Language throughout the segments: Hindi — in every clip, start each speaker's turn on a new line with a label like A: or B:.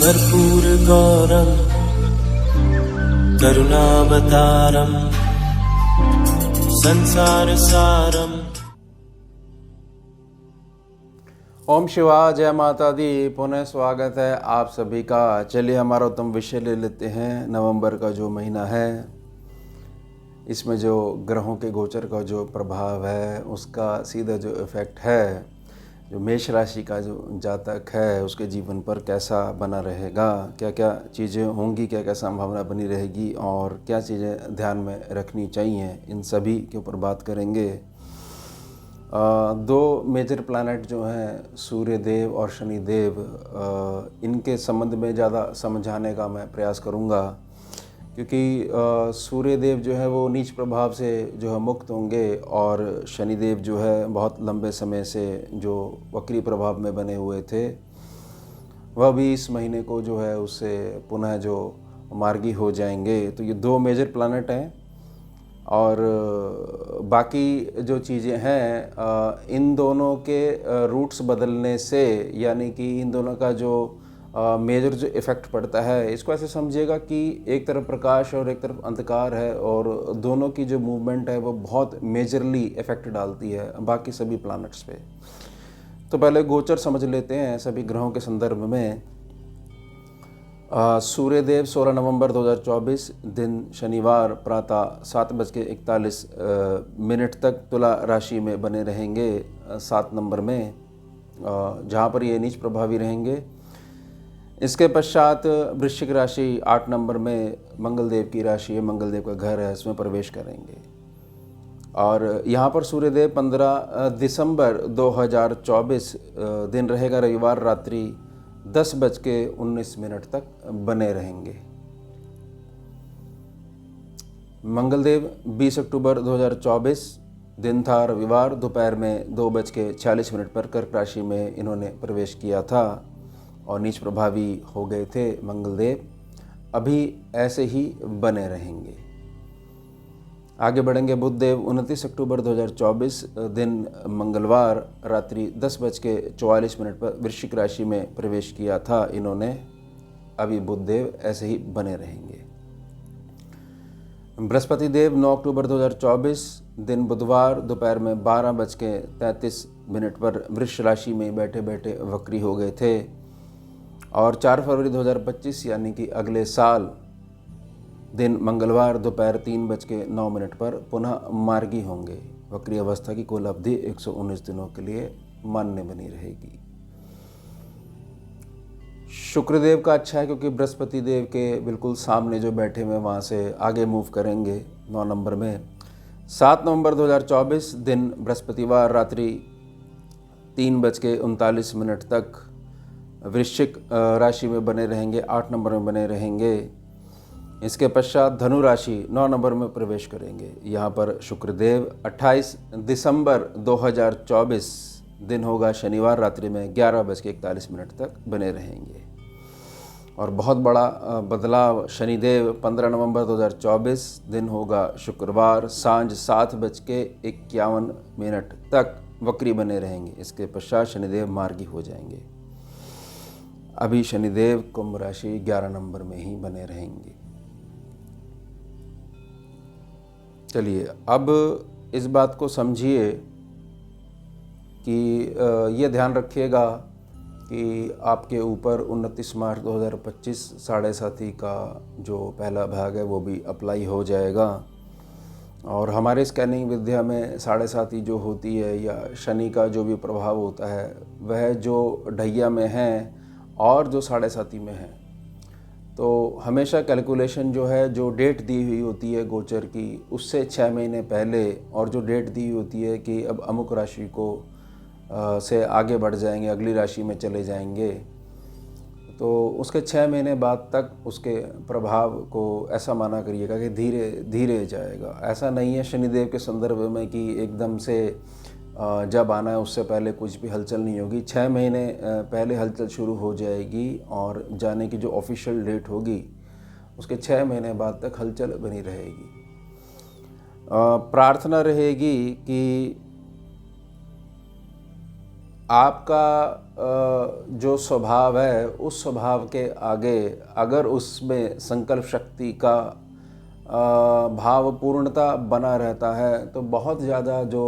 A: कर्पूरगौरं करुणावतारं संसारसारम्।
B: ओम शिवाय, जय माता दी। पुनः स्वागत है आप सभी का। चलिए हमारा उत्तम विषय ले लेते हैं। नवंबर का जो महीना है, इसमें जो ग्रहों के गोचर का जो प्रभाव है, उसका सीधा जो इफ़ेक्ट है, जो मेष राशि का जो जातक है उसके जीवन पर कैसा बना रहेगा, क्या क्या चीज़ें होंगी, क्या क्या संभावना बनी रहेगी और क्या चीज़ें ध्यान में रखनी चाहिए, इन सभी के ऊपर बात करेंगे। दो मेजर प्लैनेट जो हैं, सूर्य देव और शनि देव, इनके संबंध में ज़्यादा समझाने का मैं प्रयास करूँगा, क्योंकि सूर्य देव जो है वो नीच प्रभाव से जो है मुक्त होंगे और शनि देव जो है बहुत लंबे समय से जो वक्री प्रभाव में बने हुए थे, वह भी इस महीने को जो है उससे पुनः जो मार्गी हो जाएंगे। तो ये दो मेजर प्लैनेट हैं और बाकी जो चीज़ें हैं, इन दोनों के रूट्स बदलने से, यानी कि इन दोनों का जो मेजर जो इफ़ेक्ट पड़ता है, इसको ऐसे समझिएगा कि एक तरफ प्रकाश और एक तरफ अंधकार है और दोनों की जो मूवमेंट है वो बहुत मेजरली इफ़ेक्ट डालती है बाकी सभी प्लैनेट्स पे। तो पहले गोचर समझ लेते हैं सभी ग्रहों के संदर्भ में। सूर्यदेव 16 नवंबर 2024 दिन शनिवार प्रातः 7:41 तक तुला राशि में बने रहेंगे, 7 नंबर में, जहाँ पर ये नीच प्रभावी रहेंगे। इसके पश्चात वृश्चिक राशि 8 नंबर में मंगलदेव की राशि है, मंगलदेव का घर है, इसमें प्रवेश करेंगे। और यहाँ पर सूर्यदेव 15 दिसंबर 2024 दिन रहेगा रविवार, रात्रि 10:19 तक बने रहेंगे। मंगलदेव 20 अक्टूबर 2024 दिन था रविवार, दोपहर में 2:46 पर कर्क राशि में इन्होंने प्रवेश किया था और नीच प्रभावी हो गए थे मंगलदेव। अभी ऐसे ही बने रहेंगे। आगे बढ़ेंगे। बुधदेव 29 अक्टूबर 2024 दिन मंगलवार रात्रि 10:44 पर वृश्चिक राशि में प्रवेश किया था इन्होंने। अभी बुधदेव ऐसे ही बने रहेंगे। बृहस्पति देव 9 अक्टूबर 2024 दिन बुधवार दोपहर में 12:33 पर वृष राशि में बैठे बैठे वक्री हो गए थे और 4 फरवरी 2025 यानी कि अगले साल दिन मंगलवार दोपहर 3:09 पर पुनः मार्गी होंगे। वक्री अवस्था की कुल अवधि 119 दिनों के लिए मान्य बनी रहेगी। शुक्रदेव का अच्छा है, क्योंकि बृहस्पति देव के बिल्कुल सामने जो बैठे हुए वहाँ से आगे मूव करेंगे 9 नंबर में। 7 नवंबर 2024 दिन बृहस्पतिवार रात्रि 3:39 तक वृश्चिक राशि में बने रहेंगे, 8 नंबर में बने रहेंगे। इसके पश्चात धनु राशि 9 नंबर में प्रवेश करेंगे। यहाँ पर शुक्रदेव 28 दिसंबर 2024 दिन होगा शनिवार, रात्रि में 11:41 तक बने रहेंगे। और बहुत बड़ा बदलाव, शनिदेव 15 नवंबर 2024 दिन होगा शुक्रवार, सांझ 7:51 तक वक्री बने रहेंगे। इसके पश्चात शनिदेव मार्गी हो जाएंगे। अभी शनिदेव कुंभ राशि 11 नंबर में ही बने रहेंगे। चलिए, अब इस बात को समझिए कि ये ध्यान रखिएगा कि आपके ऊपर 29 मार्च 2025 साढ़े साथी का जो पहला भाग है वो भी अप्लाई हो जाएगा। और हमारे स्कैनिंग विद्या में साढ़े साथी जो होती है या शनि का जो भी प्रभाव होता है, वह जो ढैया में है और जो साढ़े साथी में है, तो हमेशा कैलकुलेशन जो है, जो डेट दी हुई होती है गोचर की, उससे 6 महीने पहले, और जो डेट दी हुई होती है कि अब अमुक राशि को से आगे बढ़ जाएंगे, अगली राशि में चले जाएंगे, तो उसके 6 महीने बाद तक उसके प्रभाव को ऐसा माना करिएगा कि धीरे धीरे जाएगा। ऐसा नहीं है शनिदेव के संदर्भ में कि एकदम से जब आना है उससे पहले कुछ भी हलचल नहीं होगी। 6 महीने पहले हलचल शुरू हो जाएगी और जाने की जो ऑफिशियल डेट होगी उसके 6 महीने बाद तक हलचल बनी रहेगी। प्रार्थना रहेगी कि आपका जो स्वभाव है उस स्वभाव के आगे अगर उसमें संकल्प शक्ति का भावपूर्णता बना रहता है तो बहुत ज़्यादा जो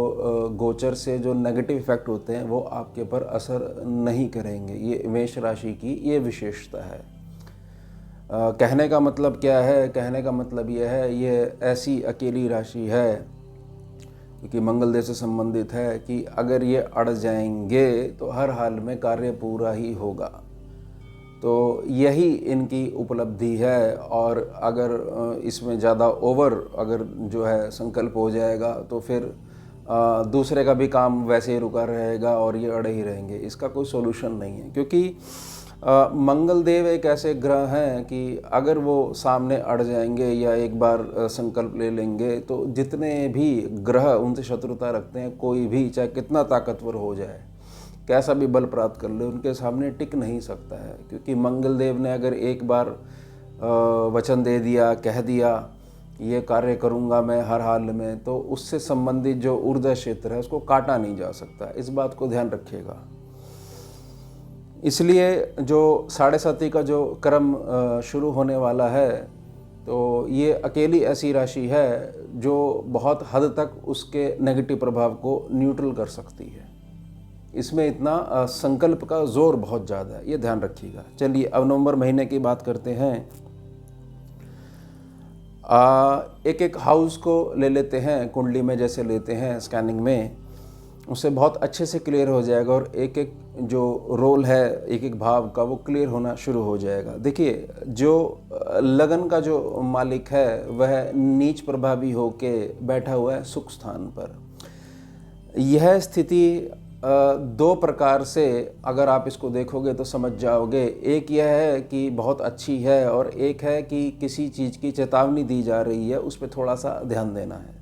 B: गोचर से जो नेगेटिव इफ़ेक्ट होते हैं वो आपके ऊपर असर नहीं करेंगे। ये मेष राशि की ये विशेषता है। कहने का मतलब क्या है? कहने का मतलब ये है, ये ऐसी अकेली राशि है क्योंकि मंगल देव से संबंधित है कि अगर ये अड़ जाएंगे तो हर हाल में कार्य पूरा ही होगा। तो यही इनकी उपलब्धि है। और अगर इसमें ज़्यादा ओवर अगर जो है संकल्प हो जाएगा तो फिर दूसरे का भी काम वैसे ही रुका रहेगा और ये अड़े ही रहेंगे। इसका कोई सोल्यूशन नहीं है क्योंकि मंगल देव एक ऐसे ग्रह हैं कि अगर वो सामने अड़ जाएंगे या एक बार संकल्प ले लेंगे तो जितने भी ग्रह उनसे शत्रुता रखते हैं, कोई भी चाहे कितना ताकतवर हो जाए, कैसा भी बल प्राप्त कर ले, उनके सामने टिक नहीं सकता है। क्योंकि मंगल देव ने अगर एक बार वचन दे दिया, कह दिया ये कार्य करूँगा मैं हर हाल में, तो उससे संबंधित जो ऊर्जा क्षेत्र है उसको काटा नहीं जा सकता। इस बात को ध्यान रखिएगा। इसलिए जो 7.5 का जो क्रम शुरू होने वाला है तो ये अकेली ऐसी राशि है जो बहुत हद तक उसके नेगेटिव प्रभाव को न्यूट्रल कर सकती है। इसमें इतना संकल्प का जोर बहुत ज़्यादा है, ये ध्यान रखिएगा। चलिए अब नवंबर महीने की बात करते हैं। एक एक हाउस को ले लेते हैं, कुंडली में जैसे लेते हैं स्कैनिंग में, उससे बहुत अच्छे से क्लियर हो जाएगा और एक एक जो रोल है एक एक भाव का वो क्लियर होना शुरू हो जाएगा। देखिए, जो लगन का जो मालिक है वह नीच प्रभावी होके बैठा हुआ है सुख स्थान पर। यह स्थिति दो प्रकार से अगर आप इसको देखोगे तो समझ जाओगे। एक यह है कि बहुत अच्छी है और एक है कि किसी चीज़ की चेतावनी दी जा रही है, उस पर थोड़ा सा ध्यान देना है।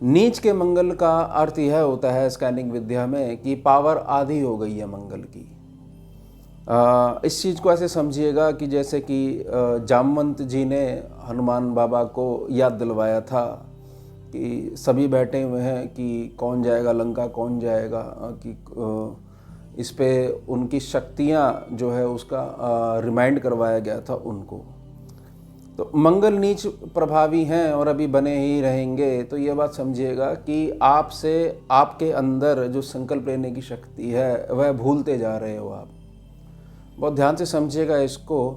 B: नीच के मंगल का अर्थ यह होता है स्कैनिंग विद्या में कि पावर आधी हो गई है मंगल की। इस चीज़ को ऐसे समझिएगा कि जैसे कि जामवंत जी ने हनुमान बाबा को याद दिलवाया था कि सभी बैठे हुए हैं कि कौन जाएगा लंका, कौन जाएगा, कि इस पे उनकी शक्तियाँ जो है उसका रिमाइंड करवाया गया था उनको। तो मंगल नीच प्रभावी हैं और अभी बने ही रहेंगे। तो ये बात समझिएगा कि आपसे आपके अंदर जो संकल्प लेने की शक्ति है वह भूलते जा रहे हो आप। बहुत ध्यान से समझिएगा इसको,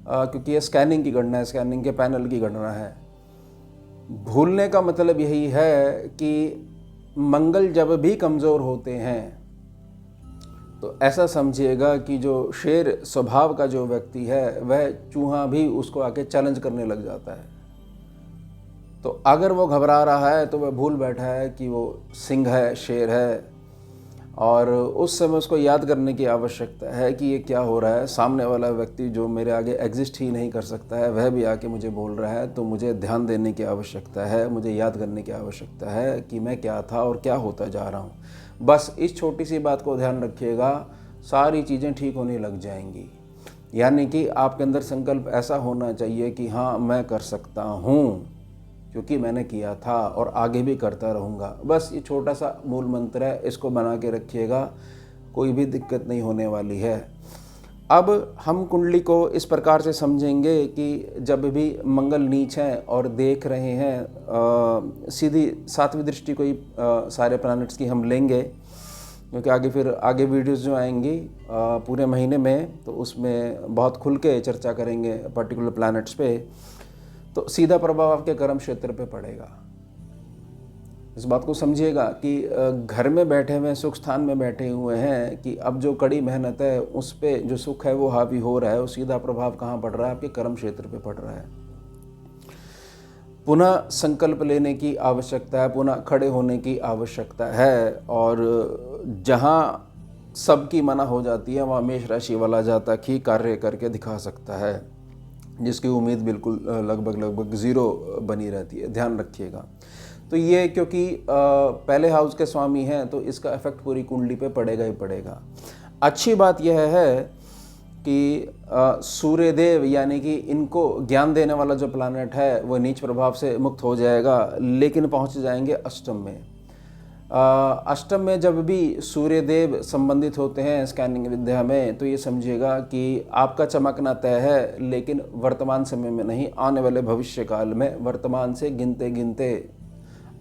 B: क्योंकि ये स्कैनिंग की गणना है, स्कैनिंग के पैनल की गणना है। भूलने का मतलब यही है कि मंगल जब भी कमज़ोर होते हैं तो ऐसा समझिएगा कि जो शेर स्वभाव का जो व्यक्ति है वह चूहा भी उसको आके चैलेंज करने लग जाता है। तो अगर वो घबरा रहा है तो वह भूल बैठा है कि वो सिंह है, शेर है, और उस समय उसको याद करने की आवश्यकता है कि ये क्या हो रहा है। सामने वाला व्यक्ति जो मेरे आगे एग्जिस्ट ही नहीं कर सकता है वह भी आके मुझे बोल रहा है, तो मुझे ध्यान देने की आवश्यकता है, मुझे याद करने की आवश्यकता है कि मैं क्या था और क्या होता जा रहा हूँ। बस इस छोटी सी बात को ध्यान रखिएगा, सारी चीज़ें ठीक होने लग जाएंगी। यानी कि आपके अंदर संकल्प ऐसा होना चाहिए कि हाँ मैं कर सकता हूँ क्योंकि मैंने किया था और आगे भी करता रहूँगा। बस ये छोटा सा मूल मंत्र है, इसको बना के रखिएगा, कोई भी दिक्कत नहीं होने वाली है। अब हम कुंडली को इस प्रकार से समझेंगे कि जब भी मंगल नीच हैं और देख रहे हैं, सीधी 7वीं दृष्टि को ही सारे प्लैनेट्स की हम लेंगे, क्योंकि आगे वीडियोस जो आएंगी पूरे महीने में तो उसमें बहुत खुल के चर्चा करेंगे पर्टिकुलर प्लैनेट्स पे। तो सीधा प्रभाव आपके कर्म क्षेत्र पे पड़ेगा। इस बात को समझिएगा कि घर में बैठे हुए, सुख स्थान में बैठे हुए हैं कि अब जो कड़ी मेहनत है उस पे जो सुख है वो हावी हो रहा है, वो सीधा प्रभाव कहाँ पड़ रहा है? आपके कर्म क्षेत्र पे पड़ रहा है। पुनः संकल्प लेने की आवश्यकता है, पुनः खड़े होने की आवश्यकता है। और जहाँ सबकी मना हो जाती है वहाँ मेष राशि वाला जातक ही कार्य करके दिखा सकता है, जिसकी उम्मीद बिल्कुल लगभग 0 बनी रहती है। ध्यान रखिएगा। तो ये क्योंकि पहले हाउस के स्वामी हैं तो इसका इफेक्ट पूरी कुंडली पे पड़ेगा ही पड़ेगा। अच्छी बात यह है कि सूर्यदेव यानी कि इनको ज्ञान देने वाला जो प्लैनेट है वो नीच प्रभाव से मुक्त हो जाएगा, लेकिन पहुंच जाएंगे अष्टम में। अष्टम में जब भी सूर्य देव संबंधित होते हैं स्कैनिंग विद्या में, तो ये समझिएगा कि आपका चमकना तय है, लेकिन वर्तमान समय में नहीं, आने वाले भविष्य काल में। वर्तमान से गिनते गिनते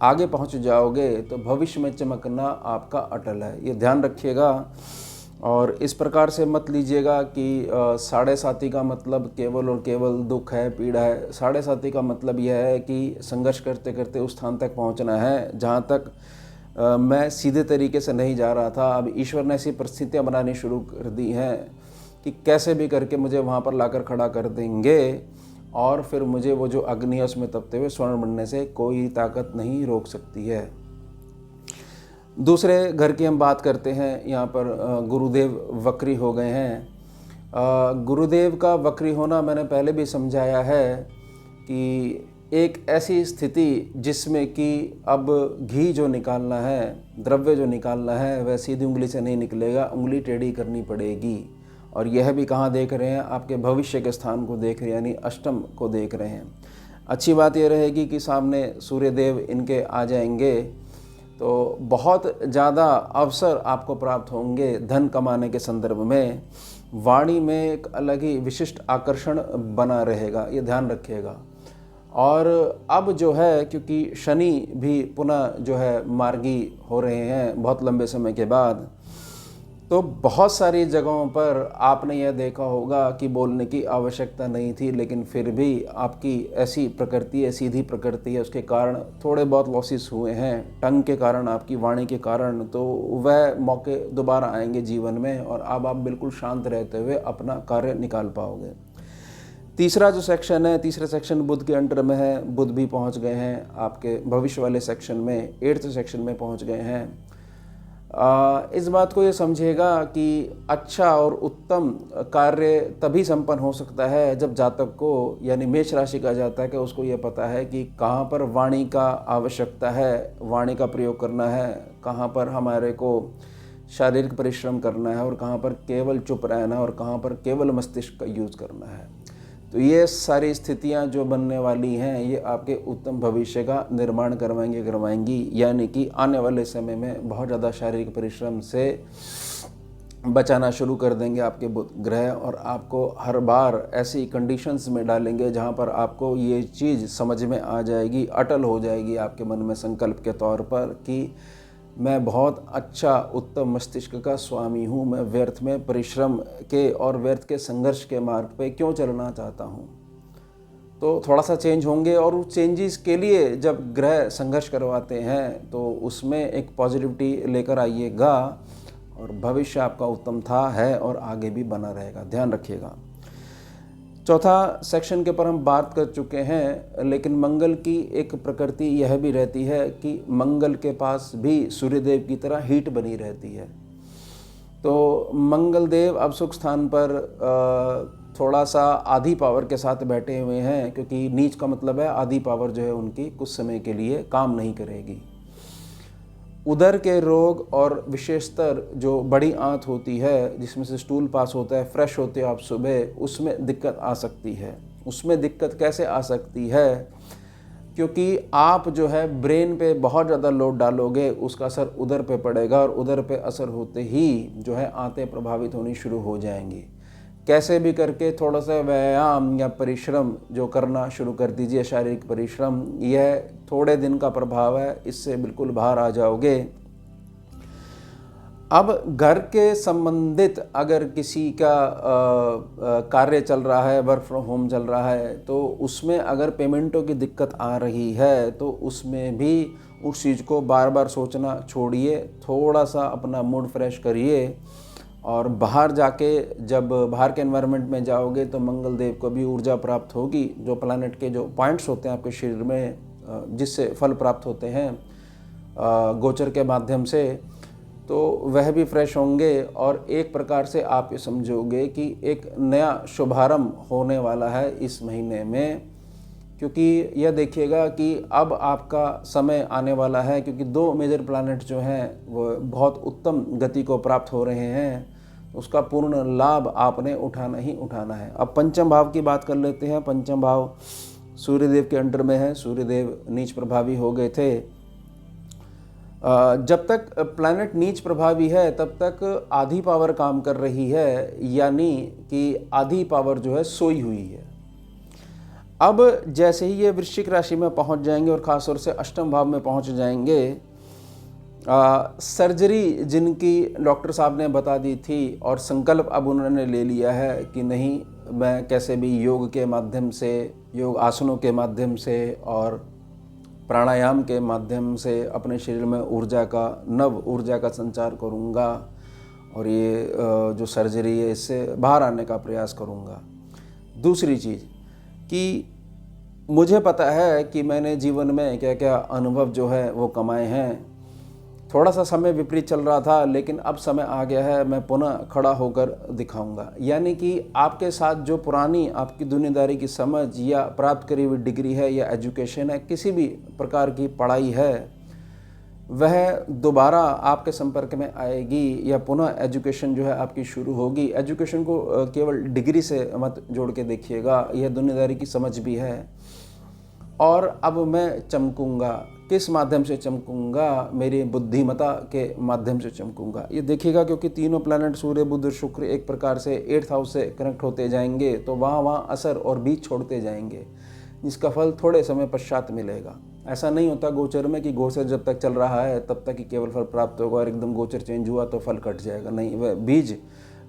B: आगे पहुंच जाओगे तो भविष्य में चमकना आपका अटल है, ये ध्यान रखिएगा। और इस प्रकार से मत लीजिएगा कि साढ़े साथी का मतलब केवल और केवल दुख है, पीड़ा है। साढ़े साथी का मतलब यह है कि संघर्ष करते करते उस स्थान तक पहुंचना है जहां तक मैं सीधे तरीके से नहीं जा रहा था। अब ईश्वर ने ऐसी परिस्थितियां बनानी शुरू कर दी हैं कि कैसे भी करके मुझे वहां पर लाकर खड़ा कर देंगे, और फिर मुझे वो जो अग्नि है उसमें तपते हुए स्वर्ण बनने से कोई ताकत नहीं रोक सकती है। दूसरे घर की हम बात करते हैं। यहाँ पर गुरुदेव वक्री हो गए हैं। गुरुदेव का वक्री होना मैंने पहले भी समझाया है कि एक ऐसी स्थिति जिसमें कि अब घी जो निकालना है, द्रव्य जो निकालना है, वह सीधी उंगली से नहीं निकलेगा, उंगली टेढ़ी करनी पड़ेगी। और यह भी कहाँ देख रहे हैं? आपके भविष्य के स्थान को देख रहे हैं, यानी अष्टम को देख रहे हैं। अच्छी बात यह रहेगी कि सामने सूर्यदेव इनके आ जाएंगे तो बहुत ज़्यादा अवसर आपको प्राप्त होंगे धन कमाने के संदर्भ में। वाणी में एक अलग ही विशिष्ट आकर्षण बना रहेगा, ये ध्यान रखिएगा। और अब जो है, क्योंकि शनि भी पुनः जो है मार्गी हो रहे हैं बहुत लंबे समय के बाद, तो बहुत सारी जगहों पर आपने यह देखा होगा कि बोलने की आवश्यकता नहीं थी, लेकिन फिर भी आपकी ऐसी प्रकृति है, सीधी प्रकृति है, उसके कारण थोड़े बहुत लॉसेस हुए हैं टंग के कारण, आपकी वाणी के कारण। तो वह मौके दोबारा आएंगे जीवन में और अब आप बिल्कुल शांत रहते हुए अपना कार्य निकाल पाओगे। तीसरा जो सेक्शन है, तीसरा सेक्शन बुध के अंडर में है। बुध भी पहुंच गए हैं आपके भविष्य वाले सेक्शन में, 8th सेक्शन में पहुंच गए हैं। इस बात को ये समझिएगा कि अच्छा और उत्तम कार्य तभी संपन्न हो सकता है जब जातक को, यानी मेष राशि का जातक है, उसको ये पता है कि कहाँ पर वाणी का आवश्यकता है, वाणी का प्रयोग करना है, कहाँ पर हमारे को शारीरिक परिश्रम करना है और कहाँ पर केवल चुप रहना है और कहाँ पर केवल मस्तिष्क का यूज़ करना है। तो ये सारी स्थितियां जो बनने वाली हैं, ये आपके उत्तम भविष्य का निर्माण करवाएंगी, यानी कि आने वाले समय में बहुत ज़्यादा शारीरिक परिश्रम से बचाना शुरू कर देंगे आपके बुध ग्रह, और आपको हर बार ऐसी कंडीशंस में डालेंगे जहां पर आपको ये चीज़ समझ में आ जाएगी, अटल हो जाएगी आपके मन में संकल्प के तौर पर कि मैं बहुत अच्छा उत्तम मस्तिष्क का स्वामी हूँ, मैं व्यर्थ में परिश्रम के और व्यर्थ के संघर्ष के मार्ग पे क्यों चलना चाहता हूँ। तो थोड़ा सा चेंज होंगे, और उस चेंजेस के लिए जब ग्रह संघर्ष करवाते हैं तो उसमें एक पॉजिटिविटी लेकर आइएगा, और भविष्य आपका उत्तम था, है और आगे भी बना रहेगा, ध्यान रखिएगा। चौथा सेक्शन के ऊपर हम बात कर चुके हैं, लेकिन मंगल की एक प्रकृति यह भी रहती है कि मंगल के पास भी सूर्यदेव की तरह हीट बनी रहती है। तो मंगल देव अब सुख स्थान पर थोड़ा सा आधी पावर के साथ बैठे हुए हैं, क्योंकि नीच का मतलब है आधी पावर जो है उनकी कुछ समय के लिए काम नहीं करेगी। उदर के रोग और विशेषतर जो बड़ी आंत होती है जिसमें से स्टूल पास होता है, फ्रेश होते हो आप सुबह, उसमें दिक्कत आ सकती है। उसमें दिक्कत कैसे आ सकती है? क्योंकि आप जो है ब्रेन पे बहुत ज़्यादा लोड डालोगे, उसका असर उदर पे पड़ेगा, और उदर पे असर होते ही जो है आंतें प्रभावित होनी शुरू हो जाएंगी। कैसे भी करके थोड़ा सा व्यायाम या परिश्रम जो करना शुरू कर दीजिए, शारीरिक परिश्रम, यह थोड़े दिन का प्रभाव है, इससे बिल्कुल बाहर आ जाओगे। अब घर के संबंधित अगर किसी का कार्य चल रहा है, वर्क फ्रॉम होम चल रहा है, तो उसमें अगर पेमेंटों की दिक्कत आ रही है तो उसमें भी उस चीज़ को बार बार सोचना छोड़िए, थोड़ा सा अपना मूड फ्रेश करिए, और बाहर जाके जब बाहर के एनवायरनमेंट में जाओगे तो मंगल देव को भी ऊर्जा प्राप्त होगी। जो प्लैनेट के जो पॉइंट्स होते हैं आपके शरीर में जिससे फल प्राप्त होते हैं गोचर के माध्यम से, तो वह भी फ्रेश होंगे, और एक प्रकार से आप ये समझोगे कि एक नया शुभारंभ होने वाला है इस महीने में। क्योंकि यह देखिएगा कि अब आपका समय आने वाला है, क्योंकि 2 मेजर प्लैनेट जो हैं वो बहुत उत्तम गति को प्राप्त हो रहे हैं, उसका पूर्ण लाभ आपने उठाना ही उठाना है। अब पंचम भाव की बात कर लेते हैं। पंचम भाव सूर्यदेव के अंडर में है, सूर्यदेव नीच प्रभावी हो गए थे। जब तक प्लैनेट नीच प्रभावी है तब तक आधी पावर काम कर रही है, यानी कि आधी पावर जो है सोई हुई है। अब जैसे ही ये वृश्चिक राशि में पहुंच जाएंगे और ख़ासतौर से अष्टम भाव में पहुंच जाएंगे, सर्जरी जिनकी डॉक्टर साहब ने बता दी थी और संकल्प अब उन्होंने ले लिया है कि नहीं, मैं कैसे भी योग के माध्यम से, योग आसनों के माध्यम से और प्राणायाम के माध्यम से अपने शरीर में ऊर्जा का, नव ऊर्जा का संचार करूँगा और ये जो सर्जरी है इससे बाहर आने का प्रयास करूँगा। दूसरी चीज़ कि मुझे पता है कि मैंने जीवन में क्या क्या अनुभव जो है वो कमाए हैं। थोड़ा सा समय विपरीत चल रहा था, लेकिन अब समय आ गया है, मैं पुनः खड़ा होकर दिखाऊंगा। यानी कि आपके साथ जो पुरानी आपकी दुनियादारी की समझ या प्राप्त करी हुई डिग्री है या एजुकेशन है, किसी भी प्रकार की पढ़ाई है, वह दोबारा आपके संपर्क में आएगी या पुनः एजुकेशन जो है आपकी शुरू होगी। एजुकेशन को केवल डिग्री से मत जोड़ के देखिएगा, यह दुनियादारी की समझ भी है। और अब मैं चमकूंगा, किस माध्यम से चमकूंगा? मेरी बुद्धिमता के माध्यम से चमकूंगा। ये देखिएगा, क्योंकि तीनों प्लैनेट सूर्य, बुध, शुक्र एक प्रकार से 8th हाउस से कनेक्ट होते जाएंगे, तो वहाँ असर और बीज छोड़ते जाएंगे, जिसका फल थोड़े समय पश्चात मिलेगा। ऐसा नहीं होता गोचर में कि गोचर जब तक चल रहा है तब तक ही केवल फल प्राप्त होगा और एकदम गोचर चेंज हुआ तो फल कट जाएगा। नहीं, वह बीज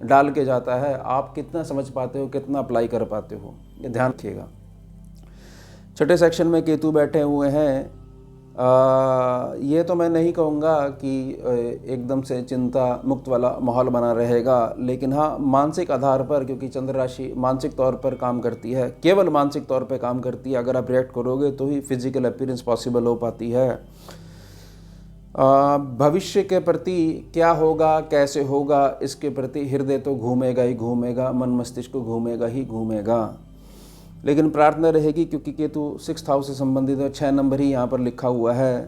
B: डाल के जाता है। आप कितना समझ पाते हो, कितना अप्लाई कर पाते हो, ये ध्यान रखिएगा। छठे सेक्शन में केतु बैठे हुए हैं। ये तो मैं नहीं कहूँगा कि एकदम से चिंता मुक्त वाला माहौल बना रहेगा, लेकिन हाँ, मानसिक आधार पर, क्योंकि चंद्र राशि मानसिक तौर पर काम करती है, केवल मानसिक तौर पर काम करती है। अगर आप रिएक्ट करोगे तो ही फिजिकल अपीयरेंस पॉसिबल हो पाती है। भविष्य के प्रति क्या होगा, कैसे होगा, इसके प्रति हृदय तो घूमेगा ही घूमेगा, मन मस्तिष्क को घूमेगा ही घूमेगा। लेकिन प्रार्थना रहेगी, क्योंकि केतु 6th हाउस से संबंधित है, 6 नंबर ही यहाँ पर लिखा हुआ है।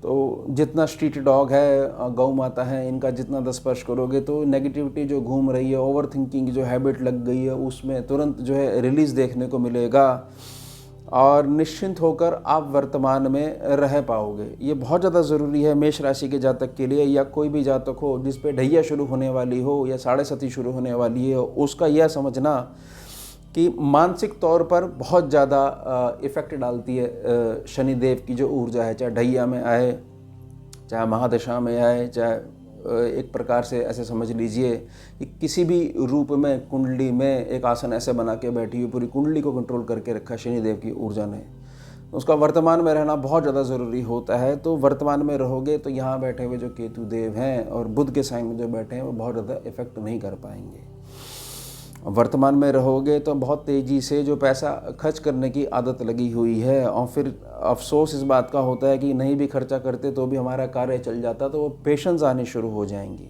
B: तो जितना स्ट्रीट डॉग है, गौ माता है, इनका जितना 10 स्पर्श करोगे तो नेगेटिविटी जो घूम रही है, ओवर थिंकिंग जो हैबिट लग गई है, उसमें तुरंत जो है रिलीज़ देखने को मिलेगा और निश्चिंत होकर आप वर्तमान में रह पाओगे। ये बहुत ज़्यादा ज़रूरी है मेष राशि के जातक के लिए, या कोई भी जातक हो जिस पे ढैया शुरू होने वाली हो या 7.5 शुरू होने वाली है, उसका यह समझना कि मानसिक तौर पर बहुत ज़्यादा इफ़ेक्ट डालती है शनिदेव की जो ऊर्जा है, चाहे ढैया में आए, चाहे महादशा में आए, चाहे एक प्रकार से ऐसे समझ लीजिए कि किसी भी रूप में कुंडली में एक आसन ऐसे बना के बैठी हुई, पूरी कुंडली को कंट्रोल करके रखा शनिदेव की ऊर्जा ने। उसका वर्तमान में रहना बहुत ज़्यादा ज़रूरी होता है। तो वर्तमान में रहोगे तो यहाँ बैठे हुए जो केतु देव हैं और बुध के साइन में जो बैठे हैं वो बहुत ज़्यादा इफेक्ट नहीं कर पाएंगे। वर्तमान में रहोगे तो बहुत तेज़ी से जो पैसा खर्च करने की आदत लगी हुई है, और फिर अफसोस इस बात का होता है कि नहीं भी खर्चा करते तो भी हमारा कार्य चल जाता, तो वो पेशेंस आने शुरू हो जाएंगी।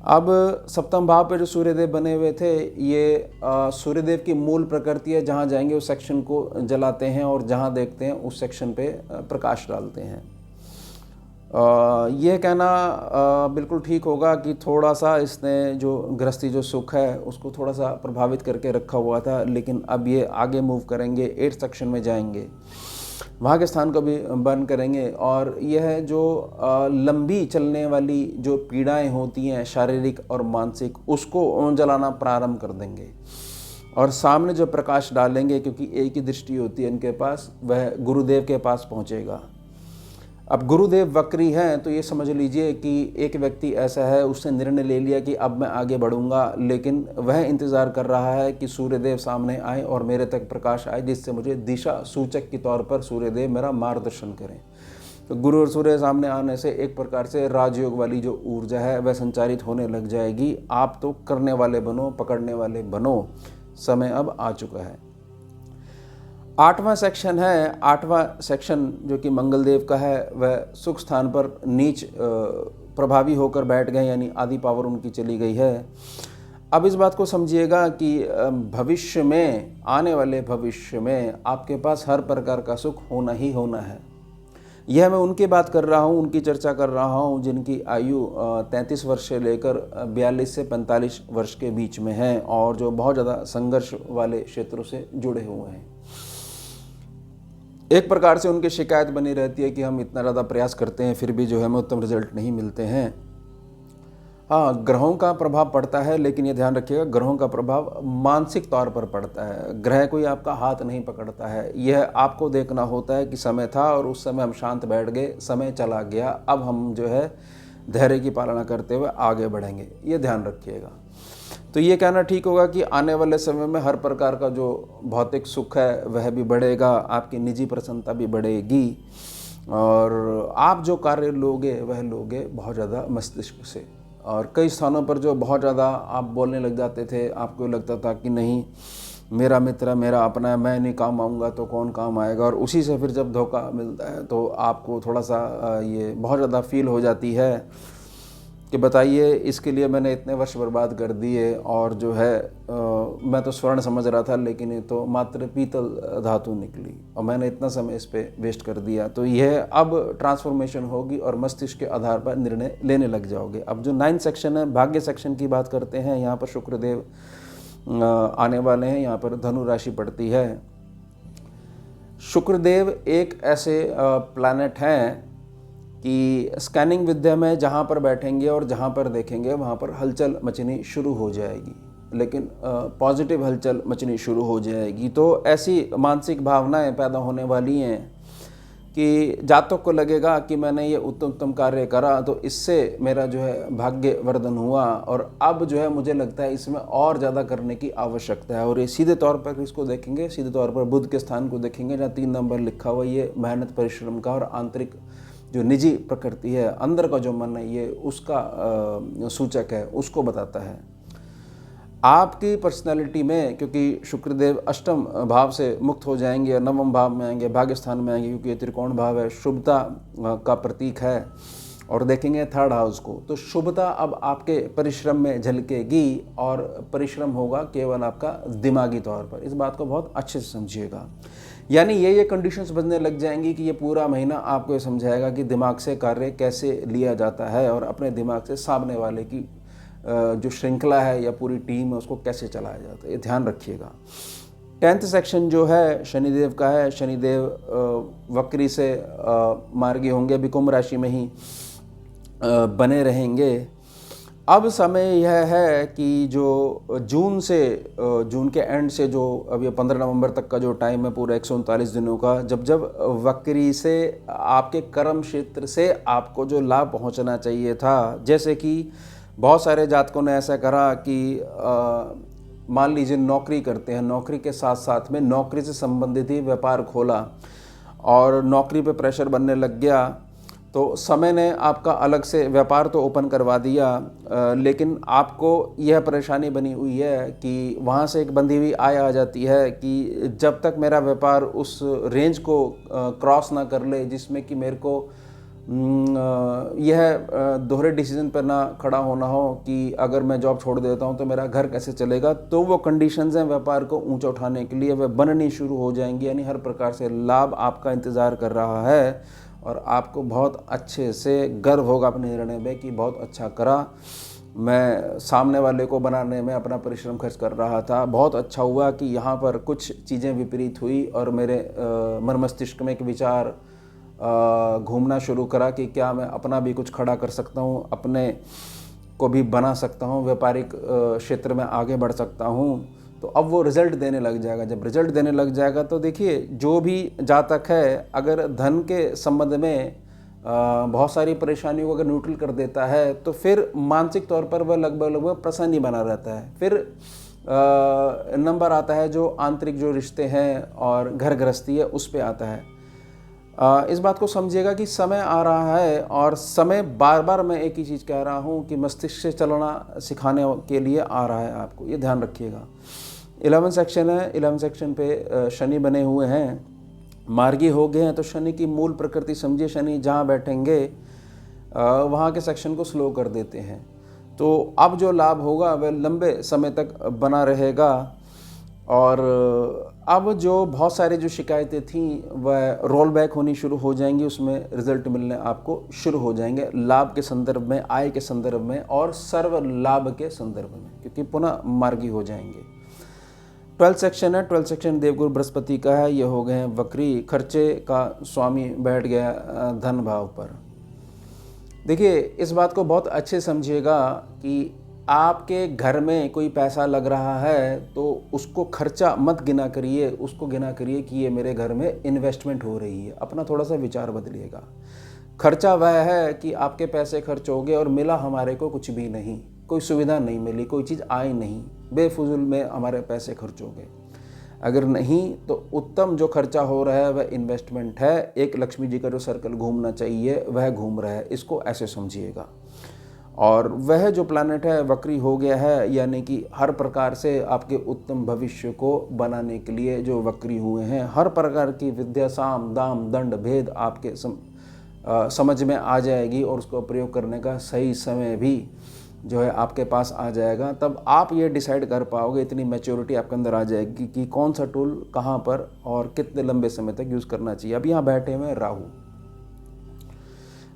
B: अब सप्तम भाव पे जो सूर्यदेव बने हुए थे, ये सूर्यदेव की मूल प्रकृति है, जहाँ जाएंगे उस सेक्शन को जलाते हैं और जहाँ देखते हैं उस सेक्शन पे प्रकाश डालते हैं। यह कहना बिल्कुल ठीक होगा कि थोड़ा सा इसने जो गृहस्थी जो सुख है उसको थोड़ा सा प्रभावित करके रखा हुआ था, लेकिन अब ये आगे मूव करेंगे, 8th सेक्शन में जाएंगे, वहाँ के स्थान को भी बर्न करेंगे। और यह जो लंबी चलने वाली जो पीड़ाएं होती हैं शारीरिक और मानसिक, उसको जलाना प्रारंभ कर देंगे और सामने जो प्रकाश डालेंगे, क्योंकि एक ही दृष्टि होती है इनके पास, वह गुरुदेव के पास पहुँचेगा। अब गुरुदेव वक्री हैं तो ये समझ लीजिए कि एक व्यक्ति ऐसा है, उसने निर्णय ले लिया कि अब मैं आगे बढ़ूंगा, लेकिन वह इंतज़ार कर रहा है कि सूर्यदेव सामने आए और मेरे तक प्रकाश आए, जिससे मुझे दिशा सूचक के तौर पर सूर्यदेव मेरा मार्गदर्शन करें। तो गुरु और सूर्य सामने आने से एक प्रकार से राजयोग वाली जो ऊर्जा है वह संचारित होने लग जाएगी। आप तो करने वाले बनो, पकड़ने वाले बनो, समय अब आ चुका है। 8वां सेक्शन है। 8वां सेक्शन जो कि मंगलदेव का है, वह सुख स्थान पर नीच प्रभावी होकर बैठ गए, यानी आधी पावर उनकी चली गई है। अब इस बात को समझिएगा कि भविष्य में, आने वाले भविष्य में आपके पास हर प्रकार का सुख होना ही होना है। यह मैं उनकी बात कर रहा हूँ, उनकी चर्चा कर रहा हूँ जिनकी आयु 33 वर्ष से लेकर 42 से 45 वर्ष के बीच में है और जो बहुत ज़्यादा संघर्ष वाले क्षेत्रों से जुड़े हुए हैं। एक प्रकार से उनकी शिकायत बनी रहती है कि हम इतना ज़्यादा प्रयास करते हैं फिर भी जो है हमें उत्तम रिजल्ट नहीं मिलते हैं। हाँ, ग्रहों का प्रभाव पड़ता है, लेकिन ये ध्यान रखिएगा ग्रहों का प्रभाव मानसिक तौर पर पड़ता है। ग्रह कोई आपका हाथ नहीं पकड़ता है। यह आपको देखना होता है कि समय था और उस समय हम शांत बैठ गए, समय चला गया, अब हम जो है धैर्य की पालना करते हुए आगे बढ़ेंगे, ये ध्यान रखिएगा। तो ये कहना ठीक होगा कि आने वाले समय में हर प्रकार का जो भौतिक सुख है वह भी बढ़ेगा, आपकी निजी प्रसन्नता भी बढ़ेगी और आप जो कार्य लोगे वह लोगे बहुत ज़्यादा मस्तिष्क से। और कई स्थानों पर जो बहुत ज़्यादा आप बोलने लग जाते थे, आपको लगता था कि नहीं मेरा मित्र मेरा अपना है, मैं नहीं काम आऊँगा तो कौन काम आएगा, और उसी से फिर जब धोखा मिलता है तो आपको थोड़ा सा ये बहुत ज़्यादा फील हो जाती है कि बताइए इसके लिए मैंने इतने वर्ष बर्बाद कर दिए और जो है मैं तो स्वर्ण समझ रहा था लेकिन ये तो मात्र पीतल धातु निकली और मैंने इतना समय इस पे वेस्ट कर दिया। तो यह अब ट्रांसफॉर्मेशन होगी और मस्तिष्क के आधार पर निर्णय लेने लग जाओगे। अब जो 9 सेक्शन है, भाग्य सेक्शन की बात करते हैं, यहाँ पर शुक्रदेव आने वाले हैं। यहाँ पर धनु राशि पड़ती है। शुक्रदेव एक ऐसे प्लैनेट हैं कि स्कैनिंग विद्या में जहाँ पर बैठेंगे और जहाँ पर देखेंगे वहाँ पर हलचल मचनी शुरू हो जाएगी, लेकिन पॉजिटिव हलचल मचनी शुरू हो जाएगी। तो ऐसी मानसिक भावनाएं पैदा होने वाली हैं कि जातक को लगेगा कि मैंने ये उत्तम कार्य करा तो इससे मेरा जो है भाग्य वर्धन हुआ और अब जो है मुझे लगता है इसमें और ज़्यादा करने की आवश्यकता है। और ये सीधे तौर पर इसको देखेंगे, सीधे तौर पर बुध के स्थान को देखेंगे जहाँ 3 नंबर लिखा हुआ, ये मेहनत परिश्रम का और आंतरिक जो निजी प्रकृति है, अंदर का जो मन है, ये उसका सूचक है, उसको बताता है। आपकी पर्सनालिटी में, क्योंकि शुक्रदेव अष्टम भाव से मुक्त हो जाएंगे और 9वें भाव में आएंगे, भाग्य स्थान में आएंगे, क्योंकि ये त्रिकोण भाव है, शुभता का प्रतीक है। और देखेंगे 3rd हाउस को, तो शुभता अब आपके परिश्रम में झलकेगी और परिश्रम होगा केवल आपका दिमागी तौर पर। इस बात को बहुत अच्छे से समझिएगा। यानी ये कंडीशंस बनने लग जाएंगी कि ये पूरा महीना आपको ये समझाएगा कि दिमाग से कार्य कैसे लिया जाता है और अपने दिमाग से सामने वाले की जो श्रृंखला है या पूरी टीम है उसको कैसे चलाया जाता है, ये ध्यान रखिएगा। 10th सेक्शन जो है शनिदेव का है। शनिदेव वक्री से मार्गी होंगे, अभी कुंभ राशि में ही बने रहेंगे। अब समय यह है कि जो जून के एंड से जो अब ये 15 नवंबर तक का जो टाइम है पूरा 139 दिनों का, जब वक्री से आपके कर्म क्षेत्र से आपको जो लाभ पहुंचना चाहिए था, जैसे कि बहुत सारे जातकों ने ऐसा करा कि मान लीजिए नौकरी करते हैं, नौकरी के साथ साथ में नौकरी से संबंधित ही व्यापार खोला और नौकरी पे प्रेशर बनने लग गया, तो समय ने आपका अलग से व्यापार तो ओपन करवा दिया, लेकिन आपको यह परेशानी बनी हुई है कि वहाँ से एक बंधी हुई आय आ जाती है कि जब तक मेरा व्यापार उस रेंज को क्रॉस ना कर ले जिसमें कि मेरे को यह दोहरे डिसीजन पर ना खड़ा होना हो कि अगर मैं जॉब छोड़ देता हूं तो मेरा घर कैसे चलेगा, तो वो कंडीशंस हैं व्यापार को ऊंचा उठाने के लिए, वह बननी शुरू हो जाएंगी। यानी हर प्रकार से लाभ आपका इंतज़ार कर रहा है और आपको बहुत अच्छे से गर्व होगा अपने निर्णय में कि बहुत अच्छा करा, मैं सामने वाले को बनाने में अपना परिश्रम खर्च कर रहा था, बहुत अच्छा हुआ कि यहाँ पर कुछ चीज़ें विपरीत हुई और मेरे मन मस्तिष्क में एक विचार घूमना शुरू करा कि क्या मैं अपना भी कुछ खड़ा कर सकता हूँ, अपने को भी बना सकता हूँ, व्यापारिक क्षेत्र में आगे बढ़ सकता हूँ। तो अब वो रिज़ल्ट देने लग जाएगा। जब रिज़ल्ट देने लग जाएगा तो देखिए जो भी जातक है अगर धन के संबंध में बहुत सारी परेशानियों को अगर न्यूट्रल कर देता है तो फिर मानसिक तौर पर वह लगभग प्रसन्न ही बना रहता है। फिर नंबर आता है जो आंतरिक जो रिश्ते हैं और घर गृहस्थी है उस पे आता है। इस बात को समझिएगा कि समय आ रहा है और समय बार बार मैं एक ही चीज़ कह रहा हूँ कि मस्तिष्क से चलना सिखाने के लिए आ रहा है आपको, ये ध्यान रखिएगा। 11 सेक्शन है, 11 सेक्शन पे शनि बने हुए हैं, मार्गी हो गए हैं, तो शनि की मूल प्रकृति समझिए, शनि जहाँ बैठेंगे वहाँ के सेक्शन को स्लो कर देते हैं। तो अब जो लाभ होगा वह लंबे समय तक बना रहेगा और अब जो बहुत सारी जो शिकायतें थीं वह रोल बैक होनी शुरू हो जाएंगी, उसमें रिजल्ट मिलने आपको शुरू हो जाएंगे लाभ के संदर्भ में, आय के संदर्भ में और सर्व लाभ के संदर्भ में, क्योंकि पुनः मार्गी हो जाएंगे। 12th सेक्शन है, 12th सेक्शन देवगुरु बृहस्पति का है। ये हो गए हैं वक्री, खर्चे का स्वामी बैठ गया धन भाव पर। देखिए, इस बात को बहुत अच्छे समझिएगा कि आपके घर में कोई पैसा लग रहा है तो उसको खर्चा मत गिना करिए, उसको गिना करिए कि ये मेरे घर में इन्वेस्टमेंट हो रही है। अपना थोड़ा सा विचार बदलिएगा। खर्चा वह है कि आपके पैसे खर्च हो गए और मिला हमारे को कुछ भी नहीं, कोई सुविधा नहीं मिली, कोई चीज़ आई नहीं, बेफजूल में हमारे पैसे खर्च हो गए। अगर नहीं तो उत्तम जो खर्चा हो रहा है वह इन्वेस्टमेंट है। एक लक्ष्मी जी का जो सर्कल घूमना चाहिए वह घूम रहा है, इसको ऐसे समझिएगा। और वह जो प्लैनेट है वक्री हो गया है, यानी कि हर प्रकार से आपके उत्तम भविष्य को बनाने के लिए जो वक्री हुए हैं, हर प्रकार की विद्या, साम दाम दंड भेद आपके समझ में आ जाएगी और उसको प्रयोग करने का सही समय भी जो है आपके पास आ जाएगा। तब आप ये डिसाइड कर पाओगे, इतनी मैच्योरिटी आपके अंदर आ जाएगी कि कौन सा टूल कहाँ पर और कितने लंबे समय तक यूज़ करना चाहिए। अब यहाँ बैठे हुए हैं राहु।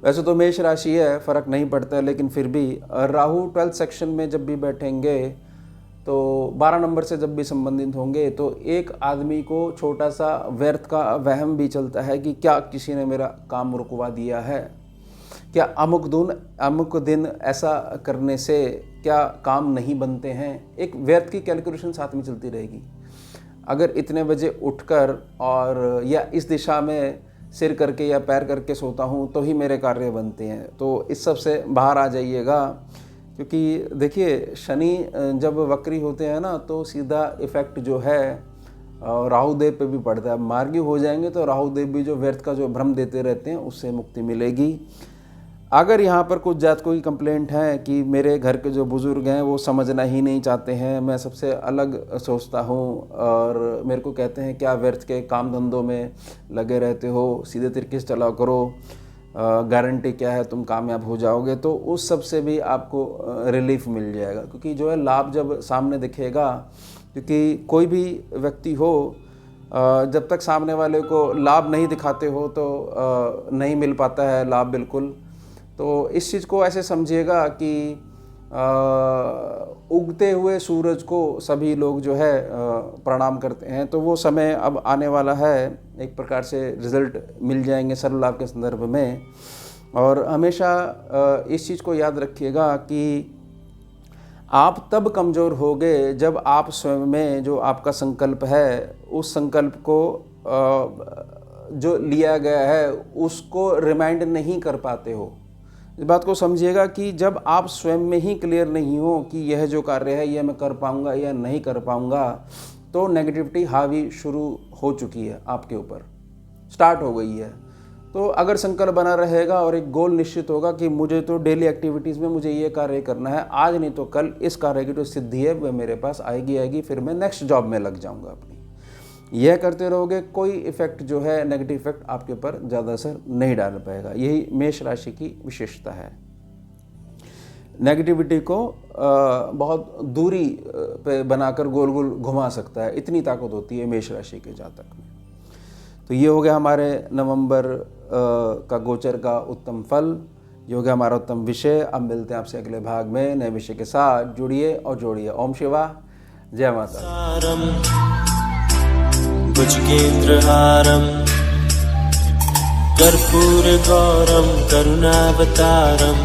B: वैसे तो मेष राशि है, फ़र्क नहीं पड़ता, लेकिन फिर भी राहु 12th सेक्शन में जब भी बैठेंगे तो 12 नंबर से जब भी संबंधित होंगे तो एक आदमी को छोटा सा व्यर्थ का वहम भी चलता है कि क्या किसी ने मेरा काम रुकवा दिया है, क्या अमुक दिन ऐसा करने से क्या काम नहीं बनते हैं। एक व्यर्थ की कैलकुलेशन साथ में चलती रहेगी। अगर इतने बजे उठकर और या इस दिशा में सिर करके या पैर करके सोता हूँ तो ही मेरे कार्य बनते हैं। तो इस सब से बाहर आ जाइएगा, क्योंकि देखिए शनि जब वक्री होते हैं ना तो सीधा इफ़ेक्ट जो है राहु देव पे भी पड़ता है। मार्गी हो जाएंगे तो राहु देव भी जो व्यर्थ का जो भ्रम देते रहते हैं उससे मुक्ति मिलेगी। अगर यहाँ पर कुछ जातकों की कंप्लेंट है कि मेरे घर के जो बुज़ुर्ग हैं वो समझना ही नहीं चाहते हैं, मैं सबसे अलग सोचता हूँ और मेरे को कहते हैं क्या व्यर्थ के काम धंधों में लगे रहते हो, सीधे तरीके से चला करो, गारंटी क्या है तुम कामयाब हो जाओगे। तो उस सब से भी आपको रिलीफ मिल जाएगा, क्योंकि जो है लाभ जब सामने दिखेगा, क्योंकि कोई भी व्यक्ति हो जब तक सामने वाले को लाभ नहीं दिखाते हो तो नहीं मिल पाता है लाभ बिल्कुल। तो इस चीज़ को ऐसे समझिएगा कि उगते हुए सूरज को सभी लोग जो है प्रणाम करते हैं। तो वो समय अब आने वाला है, एक प्रकार से रिजल्ट मिल जाएंगे सर्व लाभ के संदर्भ में। और हमेशा इस चीज़ को याद रखिएगा कि आप तब कमज़ोर होगे जब आप स्वयं में जो आपका संकल्प है उस संकल्प को जो लिया गया है उसको रिमाइंड नहीं कर पाते हो। इस बात को समझिएगा कि जब आप स्वयं में ही क्लियर नहीं हो कि यह जो कार्य है यह मैं कर पाऊंगा या नहीं कर पाऊंगा, तो नेगेटिविटी हावी शुरू हो चुकी है, आपके ऊपर स्टार्ट हो गई है। तो अगर संकल्प बना रहेगा और एक गोल निश्चित होगा कि मुझे तो डेली एक्टिविटीज़ में मुझे ये कार्य करना है, आज नहीं तो कल इस कार्य की जो सिद्धि है वह मेरे पास आएगी, फिर मैं नेक्स्ट जॉब में लग जाऊँगा अपनी। यह करते रहोगे, कोई इफ़ेक्ट जो है नेगेटिव इफेक्ट आपके ऊपर ज़्यादा असर नहीं डाल पाएगा। यही मेष राशि की विशेषता है। नेगेटिविटी को बहुत दूरी पे बनाकर गोल गोल घुमा सकता है, इतनी ताकत होती है मेष राशि के जातक में। तो ये हो गया हमारे नवंबर का गोचर का उत्तम फल, ये हो गया हमारा उत्तम विषय। अब मिलते हैं आपसे अगले भाग में नए विषय के साथ। जुड़िए और जोड़िए। ओम शिवा, जय माता।
A: भुजगेन्द्रहारं कर्पूरगौरं करुणावतारं